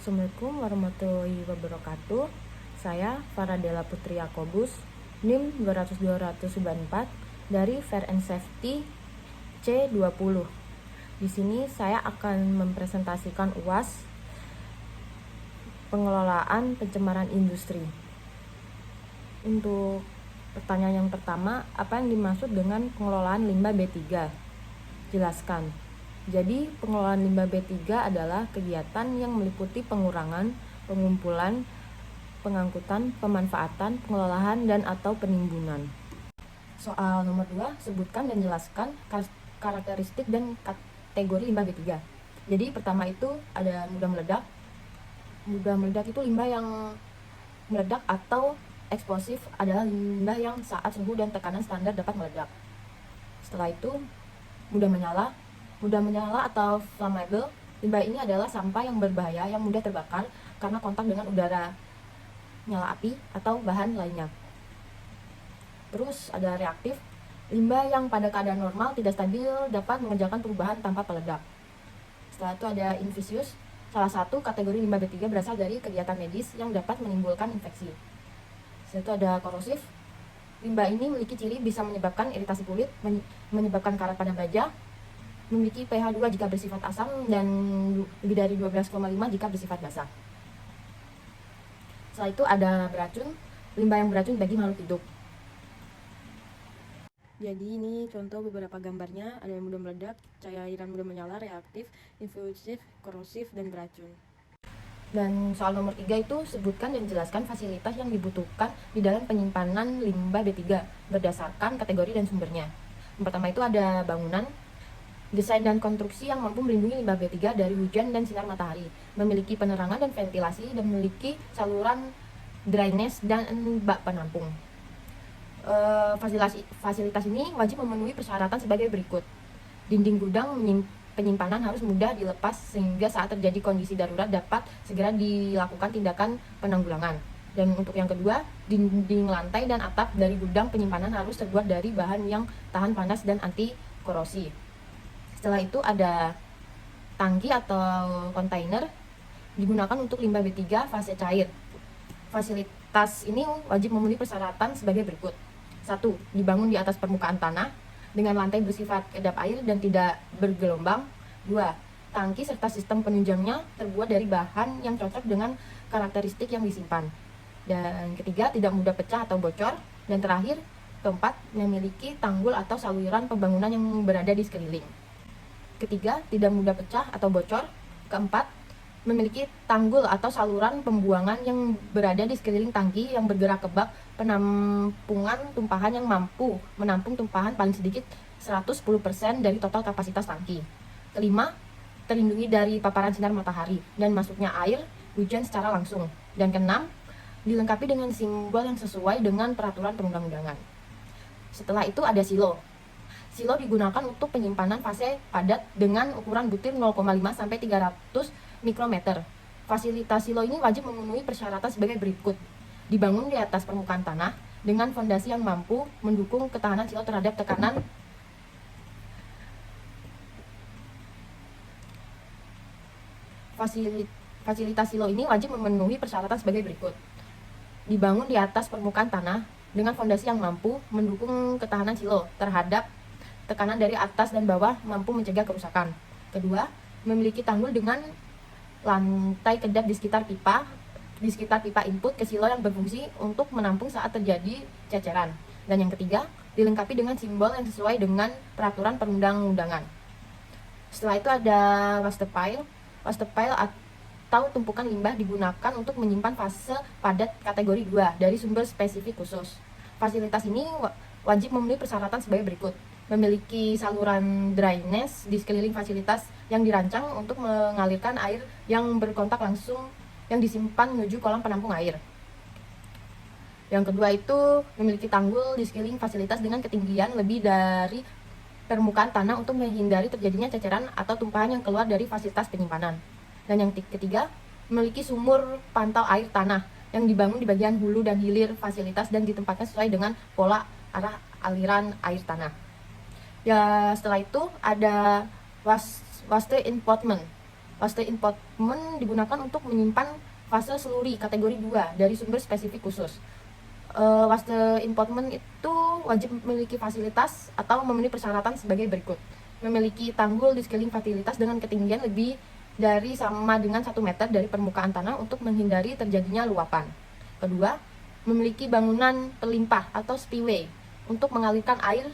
Assalamualaikum warahmatullahi wabarakatuh. Saya Faradela Putri Yakobus, NIM 200-294 dari Fair and Safety C20. Di sini saya akan mempresentasikan UAS pengelolaan pencemaran industri. Untuk pertanyaan yang pertama, apa yang dimaksud dengan pengelolaan limbah B3? Jelaskan. Jadi, pengelolaan limbah B3 adalah kegiatan yang meliputi pengurangan, pengumpulan, pengangkutan, pemanfaatan, pengelolaan, dan atau penimbunan. Soal nomor 2, sebutkan dan jelaskan karakteristik dan kategori limbah B3. Jadi, pertama itu ada mudah meledak. Mudah meledak itu limbah yang meledak atau eksplosif adalah limbah yang saat suhu dan tekanan standar dapat meledak. Setelah itu, mudah menyala. Mudah menyala atau flammable, limbah ini adalah sampah yang berbahaya yang mudah terbakar karena kontak dengan udara, nyala api, atau bahan lainnya. Terus ada reaktif, limbah yang pada keadaan normal tidak stabil dapat mengerjakan perubahan tanpa peledak. Setelah itu ada infisius, salah satu kategori limbah B3 berasal dari kegiatan medis yang dapat menimbulkan infeksi. Setelah itu ada korosif, limbah ini memiliki ciri bisa menyebabkan iritasi kulit, menyebabkan karat pada baja, memiliki pH 2 jika bersifat asam dan lebih dari 12,5 jika bersifat basah. Setelah itu ada beracun, limbah yang beracun bagi makhluk hidup. Jadi ini contoh beberapa gambarnya, ada yang mudah meledak, cairan mudah menyala, reaktif, infusif, korosif, dan beracun. Dan soal nomor 3 itu sebutkan dan jelaskan fasilitas yang dibutuhkan di dalam penyimpanan limbah B3 berdasarkan kategori dan sumbernya. Yang pertama itu ada bangunan, desain dan konstruksi yang mampu melindungi limbah B3 dari hujan dan sinar matahari, memiliki penerangan dan ventilasi, dan memiliki saluran drainase dan bak penampung. Fasilitas ini wajib memenuhi persyaratan sebagai berikut. Dinding gudang penyimpanan harus mudah dilepas sehingga saat terjadi kondisi darurat dapat segera dilakukan tindakan penanggulangan. Dan untuk yang kedua, dinding lantai dan atap dari gudang penyimpanan harus terbuat dari bahan yang tahan panas dan anti korosi. Setelah itu ada tangki atau kontainer digunakan untuk limbah B3 fase cair. Fasilitas ini wajib memenuhi persyaratan sebagai berikut. 1. Dibangun di atas permukaan tanah dengan lantai bersifat kedap air dan tidak bergelombang. 2. Tangki serta sistem penunjangnya terbuat dari bahan yang cocok dengan karakteristik yang disimpan. Dan ketiga, tidak mudah pecah atau bocor. Dan terakhir, keempat, memiliki tanggul atau saluran pembangunan yang berada di sekeliling. Ketiga, tidak mudah pecah atau bocor. Keempat, memiliki tanggul atau saluran pembuangan yang berada di sekeliling tangki yang bergerak ke bak penampungan tumpahan yang mampu menampung tumpahan paling sedikit 110% dari total kapasitas tangki. Kelima, terlindungi dari paparan sinar matahari dan masuknya air hujan secara langsung. Dan keenam, dilengkapi dengan simbol yang sesuai dengan peraturan perundang-undangan. Setelah itu ada silo. Silo digunakan untuk penyimpanan fase padat dengan ukuran butir 0,5 sampai 300 mikrometer. Fasilitas silo ini wajib memenuhi persyaratan sebagai berikut. Dibangun di atas permukaan tanah dengan fondasi yang mampu mendukung ketahanan silo terhadap tekanan Fasilitas silo ini wajib memenuhi persyaratan sebagai berikut. Dibangun di atas permukaan tanah dengan fondasi yang mampu mendukung ketahanan silo terhadap tekanan dari atas dan bawah, mampu mencegah kerusakan. Kedua, memiliki tanggul dengan lantai kedap di sekitar pipa input ke silo yang berfungsi untuk menampung saat terjadi ceceran. Dan yang ketiga, dilengkapi dengan simbol yang sesuai dengan peraturan perundang-undangan. Setelah itu ada waste pile. Waste pile atau tumpukan limbah digunakan untuk menyimpan fase padat kategori 2 dari sumber spesifik khusus. Fasilitas ini wajib memenuhi persyaratan sebagai berikut. Memiliki saluran drainase di sekeliling fasilitas yang dirancang untuk mengalirkan air yang berkontak langsung yang disimpan menuju kolam penampung air. Yang kedua itu memiliki tanggul di sekeliling fasilitas dengan ketinggian lebih dari permukaan tanah untuk menghindari terjadinya ceceran atau tumpahan yang keluar dari fasilitas penyimpanan. Dan yang ketiga, memiliki sumur pantau air tanah yang dibangun di bagian hulu dan hilir fasilitas dan ditempatkan sesuai dengan pola arah aliran air tanah. Ya, setelah itu ada waste impoundment. Waste importment digunakan untuk menyimpan fase slurry kategori 2 dari sumber spesifik khusus. Waste importment itu wajib memiliki fasilitas atau memenuhi persyaratan sebagai berikut. Memiliki tanggul di sekeliling fasilitas dengan ketinggian lebih dari sama dengan 1 meter dari permukaan tanah untuk menghindari terjadinya luapan. Kedua, memiliki bangunan pelimpah atau spillway untuk mengalirkan air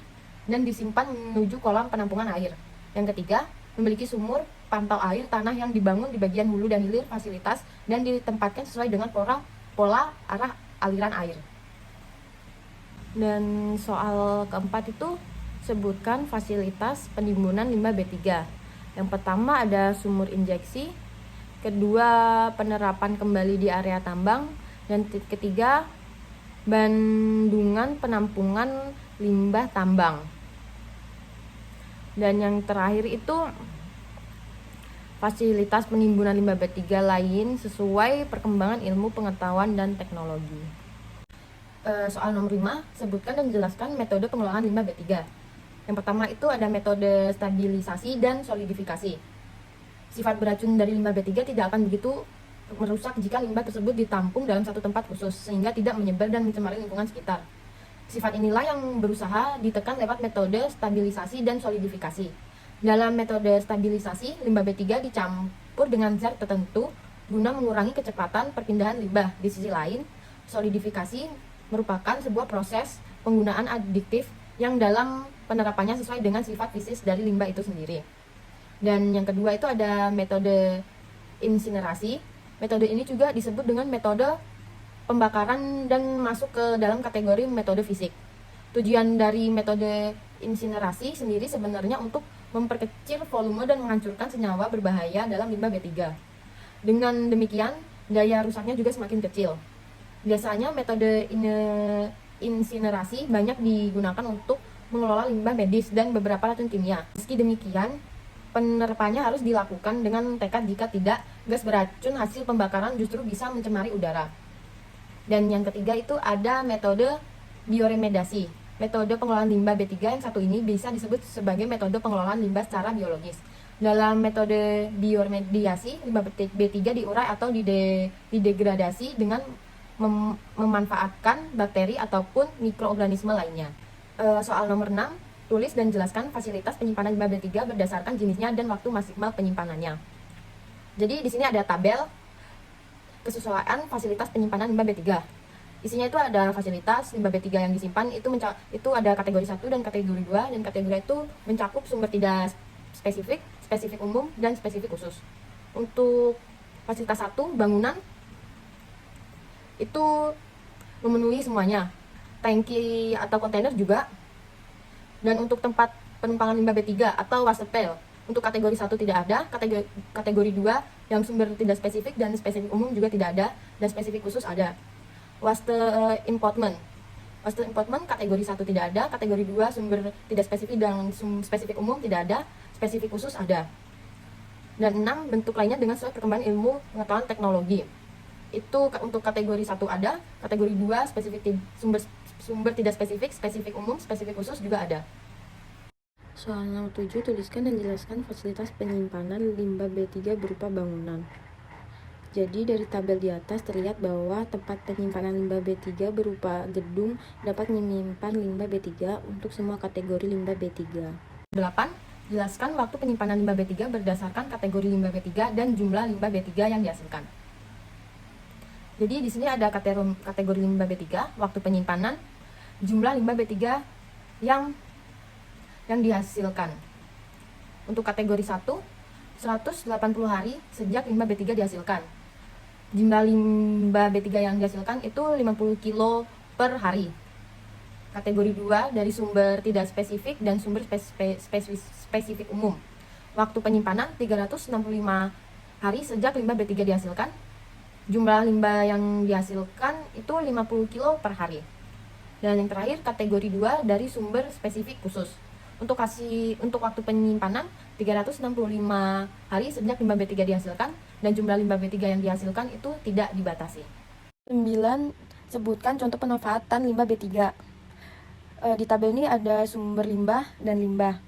dan disimpan menuju kolam penampungan air. Yang ketiga, memiliki sumur pantau air tanah yang dibangun di bagian hulu dan hilir fasilitas dan ditempatkan sesuai dengan pola arah aliran air. Dan soal keempat itu sebutkan fasilitas penimbunan limbah B3. Yang pertama ada sumur injeksi, kedua penerapan kembali di area tambang, dan ketiga bandungan penampungan limbah tambang. Dan yang terakhir itu fasilitas penimbunan limbah B3 lain sesuai perkembangan ilmu pengetahuan dan teknologi. Soal nomor 5, sebutkan dan jelaskan metode pengelolaan limbah B3. Yang pertama itu ada metode stabilisasi dan solidifikasi. Sifat beracun dari limbah B3 tidak akan begitu merusak jika limbah tersebut ditampung dalam satu tempat khusus, sehingga tidak menyebar dan mencemari lingkungan sekitar. Sifat inilah yang berusaha ditekan lewat metode stabilisasi dan solidifikasi. Dalam metode stabilisasi, limbah B3 dicampur dengan zat tertentu guna mengurangi kecepatan perpindahan limbah. Di sisi lain, solidifikasi merupakan sebuah proses penggunaan adiktif yang dalam penerapannya sesuai dengan sifat fisis dari limbah itu sendiri. Dan yang kedua itu ada metode insinerasi. Metode ini juga disebut dengan metode pembakaran dan masuk ke dalam kategori metode fisik. Tujuan dari metode insinerasi sendiri sebenarnya untuk memperkecil volume dan menghancurkan senyawa berbahaya dalam limbah B3. Dengan demikian, daya rusaknya juga semakin kecil. Biasanya metode insinerasi banyak digunakan untuk mengelola limbah medis dan beberapa racun kimia. Meski demikian, penerapannya harus dilakukan dengan tekad jika tidak, gas beracun hasil pembakaran justru bisa mencemari udara. Dan yang ketiga itu ada metode bioremediasi. Metode pengelolaan limbah B3 yang satu ini bisa disebut sebagai metode pengelolaan limbah secara biologis. Dalam metode bioremediasi, limbah B3 diurai atau didegradasi dengan memanfaatkan bakteri ataupun mikroorganisme lainnya. Soal nomor 6, tulis dan jelaskan fasilitas penyimpanan limbah B3 berdasarkan jenisnya dan waktu maksimal penyimpanannya. Jadi di sini ada tabel kesesuaian fasilitas penyimpanan limbah B3. Isinya itu ada fasilitas limbah B3 yang disimpan itu ada kategori 1 dan kategori 2, dan kategori itu mencakup sumber tidak spesifik, spesifik umum, dan spesifik khusus. Untuk fasilitas 1, bangunan itu memenuhi semuanya. Tangki atau kontainer juga. Dan untuk tempat penumpangan limbah B3 atau waste pail, untuk kategori 1 tidak ada, kategori 2 yang sumber tidak spesifik dan spesifik umum juga tidak ada, dan spesifik khusus ada. Waste importment kategori 1 tidak ada, kategori 2 sumber tidak spesifik dan spesifik umum tidak ada, spesifik khusus ada. Dan 6, bentuk lainnya dengan sesuai perkembangan ilmu pengetahuan teknologi. Itu untuk kategori 1 ada, kategori 2 spesifik sumber tidak spesifik, spesifik umum, spesifik khusus juga ada. Soal nomor 7, tuliskan dan jelaskan fasilitas penyimpanan limbah B3 berupa bangunan. Jadi dari tabel di atas terlihat bahwa tempat penyimpanan limbah B3 berupa gedung dapat menyimpan limbah B3 untuk semua kategori limbah B3. 8. Jelaskan waktu penyimpanan limbah B3 berdasarkan kategori limbah B3 dan jumlah limbah B3 yang dihasilkan. Jadi di sini ada kategori limbah B3, waktu penyimpanan, jumlah limbah B3 yang dihasilkan. Untuk kategori 1, 180 hari sejak limbah B3 dihasilkan. Jumlah limbah B3 yang dihasilkan itu 50 kilo per hari. Kategori 2 dari sumber tidak spesifik dan sumber spesifik umum. Waktu penyimpanan 365 hari sejak limbah B3 dihasilkan. Jumlah limbah yang dihasilkan itu 50 kilo per hari. Dan yang terakhir kategori 2 dari sumber spesifik khusus. Untuk waktu penyimpanan 365 hari sejak limbah B3 dihasilkan, dan jumlah limbah B3 yang dihasilkan itu tidak dibatasi. 9. Sebutkan contoh pemanfaatan limbah B3. Di tabel ini ada sumber limbah dan limbah.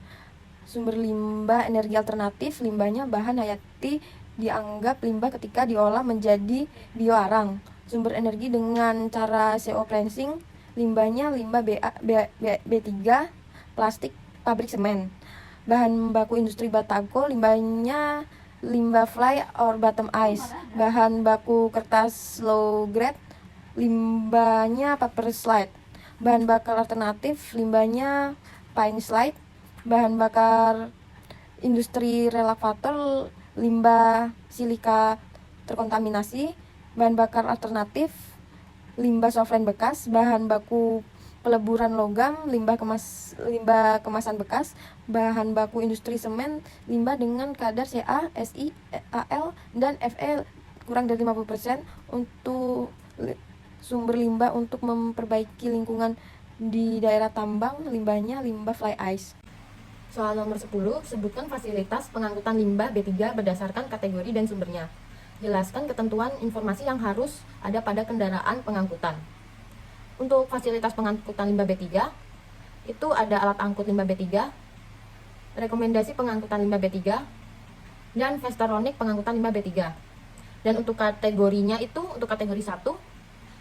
Sumber limbah energi alternatif, limbahnya bahan hayati dianggap limbah ketika diolah menjadi bioarang. Sumber energi dengan cara CO cleansing, limbahnya limbah B3, plastik pabrik semen. Bahan baku industri batako, limbahnya limbah fly or bottom ice. Bahan baku kertas low grade, limbahnya paper slide. Bahan bakar alternatif, limbahnya pine slide. Bahan bakar industri relavator, limbah silika terkontaminasi. Bahan bakar alternatif, limbah softline bekas. Bahan baku peleburan logam, limbah kemasan bekas. Bahan baku industri semen, limbah dengan kadar Ca, Si, Al, dan Fe kurang dari 50%. Untuk sumber limbah untuk memperbaiki lingkungan di daerah tambang, limbahnya limbah fly ice. Soal nomor 10, sebutkan fasilitas pengangkutan limbah B3 berdasarkan kategori dan sumbernya. Jelaskan ketentuan informasi yang harus ada pada kendaraan pengangkutan. Untuk fasilitas pengangkutan limbah B3, itu ada alat angkut limbah B3, rekomendasi pengangkutan limbah B3, dan Vestaronik pengangkutan limbah B3. Dan untuk kategorinya itu, untuk kategori 1,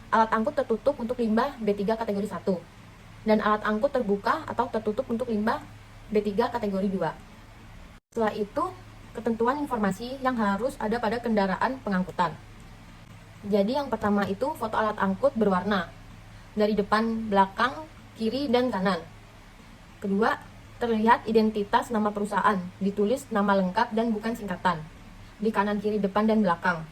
alat angkut tertutup untuk limbah B3 kategori 1, dan alat angkut terbuka atau tertutup untuk limbah B3 kategori 2. Setelah itu, ketentuan informasi yang harus ada pada kendaraan pengangkutan. Jadi yang pertama itu foto alat angkut berwarna dari depan, belakang, kiri, dan kanan. Kedua, terlihat identitas nama perusahaan, ditulis nama lengkap dan bukan singkatan di kanan, kiri, depan, dan belakang.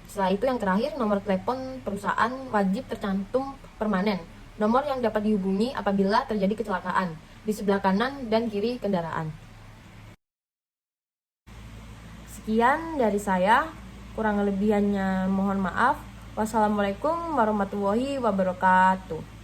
Setelah itu yang terakhir, nomor telepon perusahaan wajib tercantum permanen, nomor yang dapat dihubungi apabila terjadi kecelakaan, di sebelah kanan dan kiri kendaraan. Sekian dari saya, kurang lebihannya mohon maaf. Wassalamualaikum warahmatullahi wabarakatuh.